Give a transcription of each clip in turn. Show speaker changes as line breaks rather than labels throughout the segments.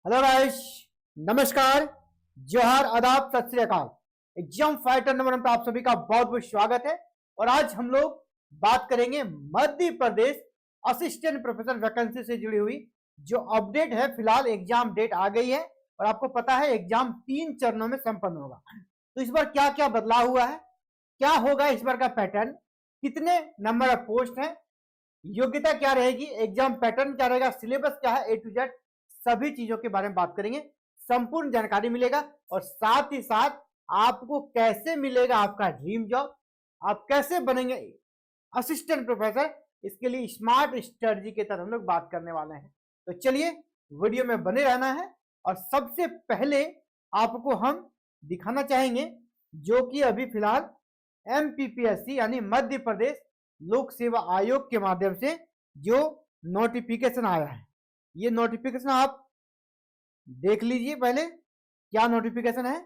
Hello guys, नमस्कार, जोहार, आदाब, सत श्री अकाल। एग्जाम फाइटर नंबर 1 पे आप सभी का बहुत बहुत स्वागत है। और आज हम लोग बात करेंगे Madhya Pradesh assistant professor vacancy से जुड़ी हुई जो अपडेट है। फिलहाल एग्जाम डेट आ गई है और आपको पता है एग्जाम 3 चरणों में संपन्न होगा। तो इस बार क्या क्या बदलाव हुआ है, क्या होगा इस बार का पैटर्न, कितने नंबर ऑफ पोस्ट है, योग्यता क्या रहेगी, एग्जाम पैटर्न क्या रहेगा, सिलेबस क्या है, A to Z सभी चीजों के बारे में बात करेंगे। संपूर्ण जानकारी मिलेगा और साथ ही साथ आपको कैसे मिलेगा आपका ड्रीम जॉब, आप कैसे बनेंगे असिस्टेंट प्रोफेसर, इसके लिए स्मार्ट स्ट्रेटजी के तहत हम लोग बात करने वाले हैं। तो चलिए वीडियो में बने रहना है। और सबसे पहले आपको हम दिखाना चाहेंगे जो कि अभी फिलहाल MPPSC यानी मध्य प्रदेश लोक सेवा आयोग के माध्यम से जो नोटिफिकेशन आया है। ये नोटिफिकेशन आप देख लीजिए पहले क्या नोटिफिकेशन है।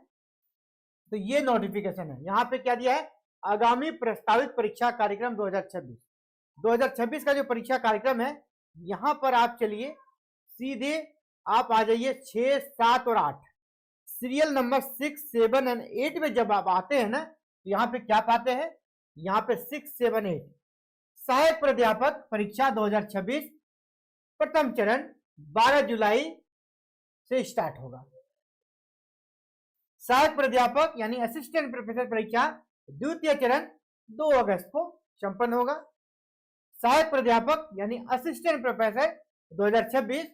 तो ये नोटिफिकेशन है, यहाँ पे क्या दिया है, आगामी प्रस्तावित परीक्षा कार्यक्रम 2026 का जो परीक्षा कार्यक्रम है, यहाँ पर आप चलिए सीधे आप आ जाइए 6, 7 और 8 सीरियल नंबर 6, 7 एंड 8 में जब आप आते हैं ना, तो यहाँ पे क्या पाते हैं, यहाँ पे 6, 7, 8 सहायक प्राध्यापक परीक्षा 2026 प्रथम चरण 12 जुलाई से स्टार्ट होगा। सहायक प्राध्यापक यानी असिस्टेंट प्रोफेसर परीक्षा द्वितीय चरण 2 अगस्त को संपन्न होगा। सहायक प्राध्यापक यानी असिस्टेंट प्रोफेसर 2026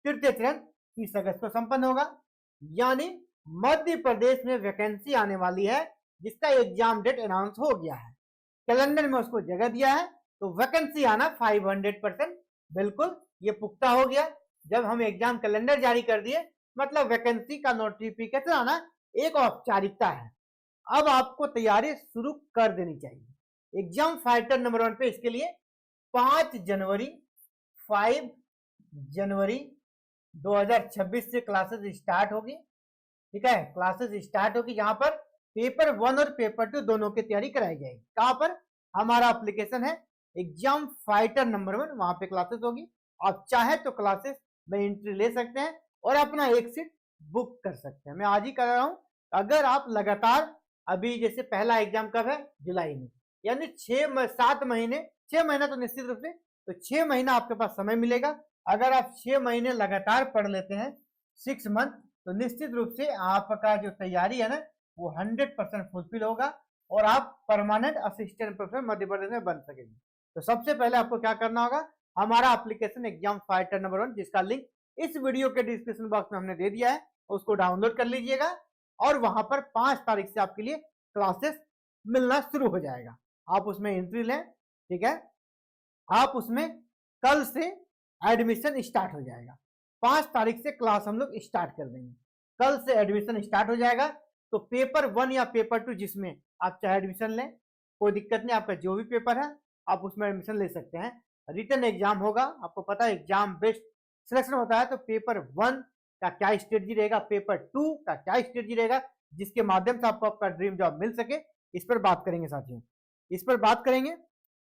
तृतीय चरण 30 अगस्त को संपन्न होगा। यानी मध्य प्रदेश में वैकेंसी आने वाली है जिसका एग्जाम डेट अनाउंस हो गया है, कैलेंडर में उसको जगह दिया है। तो वैकेंसी आना 500% बिल्कुल ये पुख्ता हो गया। जब हम एग्जाम कैलेंडर जारी कर दिए मतलब वैकेंसी का नोटिफिकेशन आना एक औपचारिकता है। अब आपको तैयारी शुरू कर देनी चाहिए। एग्जाम फाइटर नंबर 1 पे इसके लिए 5 जनवरी 2026 से क्लासेस स्टार्ट होगी। ठीक है, क्लासेस स्टार्ट होगी जहां पर पेपर 1 और पेपर 2 दोनों की तैयारी कराई जाएगी। कहां पर, हमारा एप्लीकेशन है एग्जाम फाइटर नंबर 1, वहां पे क्लासेस होगी। आप चाहे तो क्लासेस में एंट्री ले सकते हैं और अपना एक सीट बुक कर सकते हैं। मैं आज ही कर रहा हूं। अगर आप लगातार अभी जैसे पहला एग्जाम कब है, जुलाई में, यानी 7 महीने, 6 महीना तो निश्चित रूप से, तो 6 महीना आपके पास समय मिलेगा। अगर आप 6 महीने लगातार पढ़ लेते हैं 6 मंथ, तो निश्चित रूप से आपका जो तैयारी है ना वो 100% फुलफिल होगा और आप permanent assistant professor Madhya Pradesh में बन सकेंगे। तो सबसे पहले आपको क्या करना होगा, हमारा एप्लीकेशन एग्जाम फाइटर नंबर 1 जिसका लिंक इस वीडियो के डिस्क्रिप्शन बॉक्स में हमने दे दिया है, उसको डाउनलोड कर लीजिएगा और वहां पर 5 तारीख से आपके लिए क्लासेस मिलना शुरू हो जाएगा। आप उसमें एंट्री लें, ठीक है, आप उसमें कल से एडमिशन स्टार्ट हो जाएगा। 5 तारीख से क्लास हम लोग स्टार्ट कर देंगे, कल से एडमिशन स्टार्ट हो जाएगा। तो पेपर 1 या पेपर 2 जिसमें आप चाहे एडमिशन लें, कोई दिक्कत नहीं, आपका जो भी पेपर है आप उसमें एडमिशन ले सकते हैं। रिटन एग्जाम होगा, आपको पता है एग्जाम बेस्ड सिलेक्शन होता है। तो पेपर 1 का क्या स्ट्रेटजी रहेगा, पेपर 2 का क्या स्ट्रेटजी रहेगा, जिसके माध्यम से आपको आपका ड्रीम जॉब मिल सके, इस पर बात करेंगे साथियों, इस पर बात करेंगे।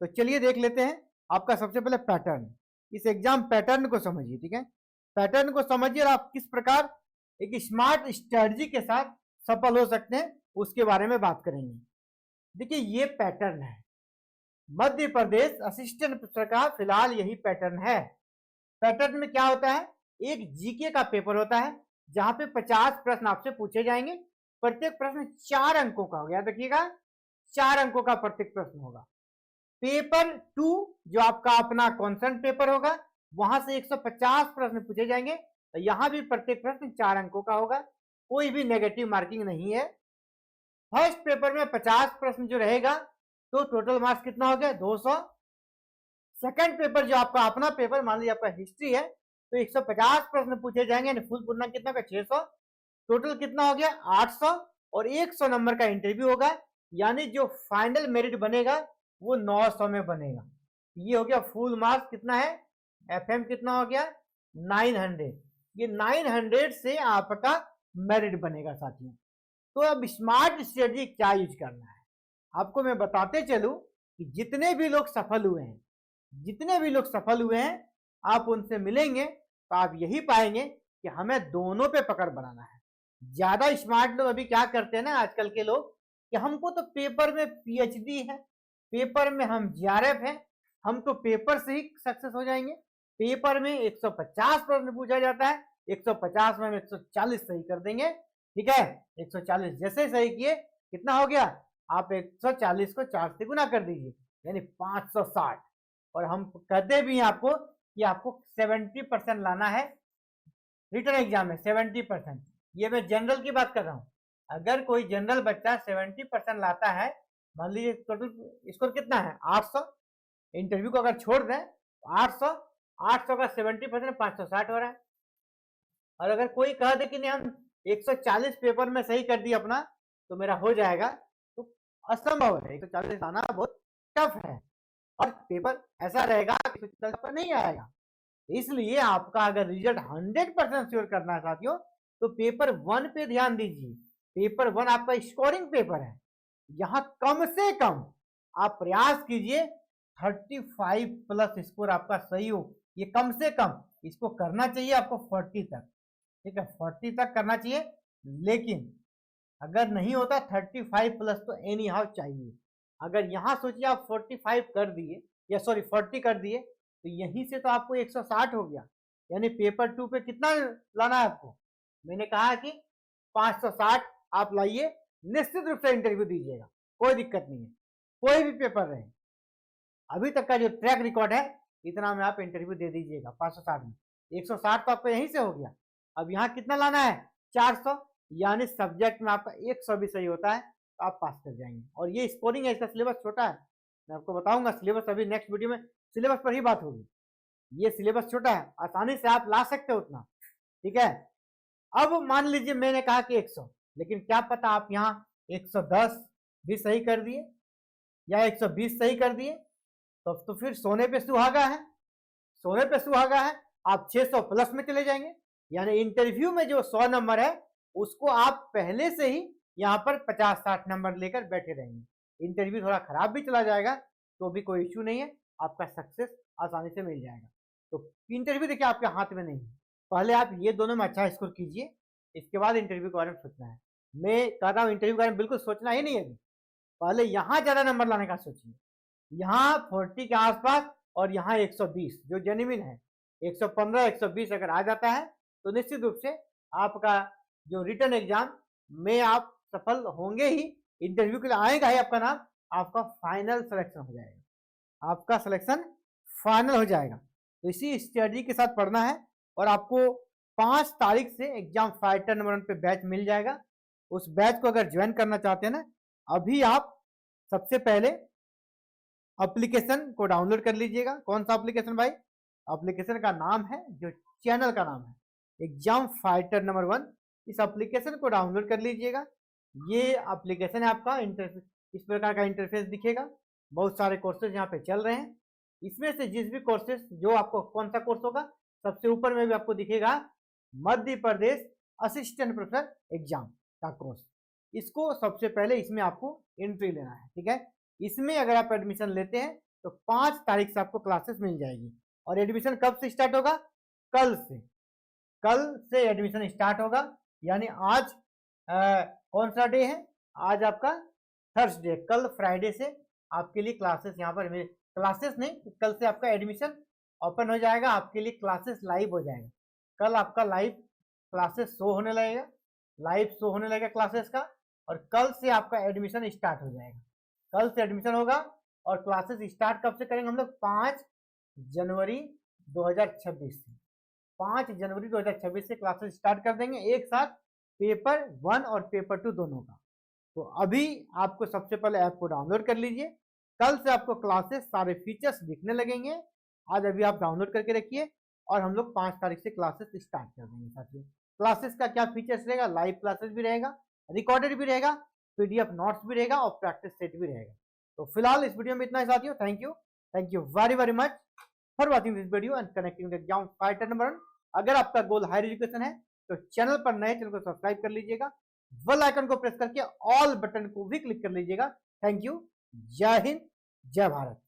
तो चलिए देख लेते हैं आपका सबसे पहले पैटर्न। इस एग्जाम पैटर्न को समझिए, ठीक है, पैटर्न को समझिए और आप किस प्रकार एक स्मार्ट स्ट्रेटजी के साथ सफल हो सकते हैं उसके बारे में बात करेंगे। देखिए ये पैटर्न है मध्य प्रदेश असिस्टेंट प्रोफेसर का, फिलहाल यही पैटर्न है। पैटर्न में क्या होता है, एक जीके का पेपर होता है जहां पे 50 प्रश्न आपसे पूछे जाएंगे। प्रत्येक प्रश्न 4 अंकों का होगा, याद रखिएगा 4 अंकों का प्रत्येक प्रश्न होगा। पेपर 2 जो आपका अपना कॉन्सेंट पेपर होगा, वहां से 150 प्रश्न पूछे जाएंगे। तो यहां भी प्रत्येक प्रश्न 4 अंकों का होगा, कोई भी नेगेटिव मार्किंग नहीं है। फर्स्ट पेपर में 50 प्रश्न जो रहेगा तो टोटल मार्क्स कितना हो गया, 200। सेकंड पेपर जो आपका अपना पेपर, मान लीजिए आपका हिस्ट्री है, तो 150 प्रश्न पूछे जाएंगे, यानी फुल पूर्णांक कितना होगा, 600। टोटल कितना हो गया, 800। और 100 नंबर का इंटरव्यू होगा, यानी जो फाइनल मेरिट बनेगा वो 900 में बनेगा। ये हो गया फुल मार्क्स कितना है, FM कितना हो गया, 900। ये 900 से आपका मेरिट बनेगा साथियों। तो अब स्मार्ट स्ट्रेटजी क्या यूज करना है आपको मैं बताते चलूं कि जितने भी लोग सफल हुए हैं आप उनसे मिलेंगे तो आप यही पाएंगे कि हमें दोनों पे पकड़ बनाना है। ज्यादा स्मार्ट लोग अभी क्या करते हैं ना आजकल के लोग, कि हमको तो पेपर में पीएचडी है, पेपर में हम जीआरएफ है, हम तो पेपर से ही सक्सेस हो जाएंगे। पेपर में 150 प्रश्न पूछा जाता है, 150 में हम 140 सही कर देंगे। ठीक है, 140 जैसे सही किए कितना हो गया, आप 140 को 4 से गुना कर दीजिए, यानी 560। और हम कहते भी हैं आपको कि आपको 70% लाना है रिटर्न एग्जाम में, 70%। ये मैं जनरल की बात कर रहा हूँ। अगर कोई जनरल बच्चा 70% लाता है, मान लीजिए टोटल स्कोर कितना है 800, इंटरव्यू को अगर छोड़ दें तो 800 का 70% 560 हो रहा है। और अगर कोई कह दे कि नहीं हम 140 पेपर में सही कर दिया अपना तो मेरा हो जाएगा, तो असंभव है। 140 आना बहुत टफ है, और पेपर ऐसा रहेगा कि पर नहीं आएगा। इसलिए आपका अगर रिजल्ट 100% श्योर करना है साथियों, तो पेपर 1 पे ध्यान दीजिए। पेपर 1 आपका स्कोरिंग पेपर है, यहाँ कम से कम आप प्रयास कीजिए 35 प्लस स्कोर आपका सही हो। ये कम से कम इसको करना चाहिए आपको 40 तक। ठीक है, 40 तक करना चाहिए, लेकिन अगर नहीं होता 35 प्लस तो एनी हाउ चाहिए। अगर यहाँ सोचिए आप 45 कर दिए, या सॉरी 40 कर दिए, तो यहीं से तो आपको 160 हो गया। यानी पेपर 2 पे कितना लाना है आपको, मैंने कहा कि 560 आप लाइए, निश्चित रूप से इंटरव्यू दीजिएगा, कोई दिक्कत नहीं है, कोई भी पेपर रहे। अभी तक का जो ट्रैक रिकॉर्ड है इतना में आप इंटरव्यू दे दीजिएगा 560 में। 160 तो आपको यहीं से हो गया। अब यहाँ कितना लाना है 400, यानी सब्जेक्ट में आपका 100 भी सही होता है तो आप पास कर जाएंगे। और ये स्कोरिंग है, इसका सिलेबस छोटा है, मैं आपको बताऊंगा सिलेबस, अभी नेक्स्ट वीडियो में सिलेबस पर ही बात होगी। ये सिलेबस छोटा है, आसानी से आप ला सकते हो उतना। ठीक है, अब मान लीजिए मैंने कहा कि 100, लेकिन क्या पता आप यहाँ 110 भी सही कर दिए या 120 सही कर दिए, तो फिर सोने पे सुहागा है, सोने पे सुहागा है, आप 600 प्लस में चले जाएंगे। यानी इंटरव्यू में जो 100 नंबर है उसको आप पहले से ही यहाँ पर 50-60 नंबर लेकर बैठे रहेंगे। इंटरव्यू थोड़ा खराब भी चला जाएगा तो भी कोई इश्यू नहीं है, आपका सक्सेस आसानी से मिल जाएगा। तो इंटरव्यू देखिए आपके हाथ में नहीं है, पहले आप ये दोनों में अच्छा स्कोर कीजिए, इसके बाद इंटरव्यू के बारे में सोचना है। मैं कहता हूँ इंटरव्यू के बारे में बिल्कुल सोचना ही नहीं है, पहले यहाँ ज्यादा नंबर लाने का सोचिए। यहाँ 40 के आसपास और यहाँ 120 जो जेन्युइन है, 115 120 अगर आ जाता है तो निश्चित रूप से आपका जो रिटर्न एग्जाम में आप सफल होंगे ही, इंटरव्यू के लिए आएगा ही आपका नाम, आपका फाइनल सिलेक्शन हो जाएगा, आपका सिलेक्शन फाइनल हो जाएगा। तो इसी स्ट्रेटजी के साथ पढ़ना है, और आपको 5 तारीख से एग्जाम फाइटर नंबर 1 पे बैच मिल जाएगा। उस बैच को अगर ज्वाइन करना चाहते हैं ना, अभी आप सबसे पहले एप्लीकेशन को डाउनलोड कर लीजिएगा। कौन सा एप्लीकेशन भाई, एप्लीकेशन का नाम है, जो चैनल का नाम है एग्जाम फाइटर नंबर 1, इस एप्लीकेशन को डाउनलोड कर लीजिएगा। ये एप्लीकेशन है आपका, इंटरफेस इस प्रकार का इंटरफेस दिखेगा, बहुत सारे कोर्सेज यहाँ पे चल रहे हैं। इसमें से जिस भी कोर्सेज जो आपको कौन सा कोर्स होगा, सबसे ऊपर में भी आपको दिखेगा Madhya Pradesh assistant professor exam का कोर्स। इसको सबसे पहले इसमें आपको एंट्री लेना है। ठीक है, इसमें अगर आप एडमिशन लेते हैं तो 5 तारीख से आपको क्लासेस मिल जाएगी। और एडमिशन कब से स्टार्ट होगा, कल से एडमिशन स्टार्ट होगा। यानी आज कौन सा डे है, आज आपका थर्सडे, कल फ्राइडे से आपके लिए क्लासेस यहाँ पर, क्लासेस नहीं, कल से आपका एडमिशन ओपन हो जाएगा, आपके लिए क्लासेस लाइव हो जाएगा। कल आपका लाइव क्लासेस शो होने लगेगा, लाइव शो होने लगेगा क्लासेस का, और कल से आपका एडमिशन स्टार्ट हो जाएगा। कल से एडमिशन होगा, और क्लासेस स्टार्ट कब से करेंगे हम लोग, 5 जनवरी 2026 से। 5 जनवरी 2026 से क्लासेस स्टार्ट कर देंगे, एक साथ पेपर 1 और पेपर 2 दोनों का। तो अभी आपको सबसे पहले ऐप को डाउनलोड कर लीजिए, कल से आपको क्लासेस सारे फीचर्स दिखने लगेंगे। आज अभी आप डाउनलोड करके रखिए, और हम लोग 5 तारीख से क्लासेस स्टार्ट कर देंगे साथियों। क्लासेस का क्या फीचर्स रहेगा, लाइव क्लासेस भी रहेगा, रिकॉर्डेड भी रहेगा, पीडीएफ नोट्स भी रहेगा, और प्रैक्टिस सेट भी रहेगा। तो फिलहाल इस वीडियो में इतना ही साथियों। Thank you very much for watching this video and connecting with exam fighter number 1। अगर आपका गोल हायर एजुकेशन है तो चैनल पर नए, चैनल को सब्सक्राइब कर लीजिएगा, बेल आइकन को प्रेस करके ऑल बटन को भी क्लिक कर लीजिएगा। थैंक यू, जय हिंद, जय भारत।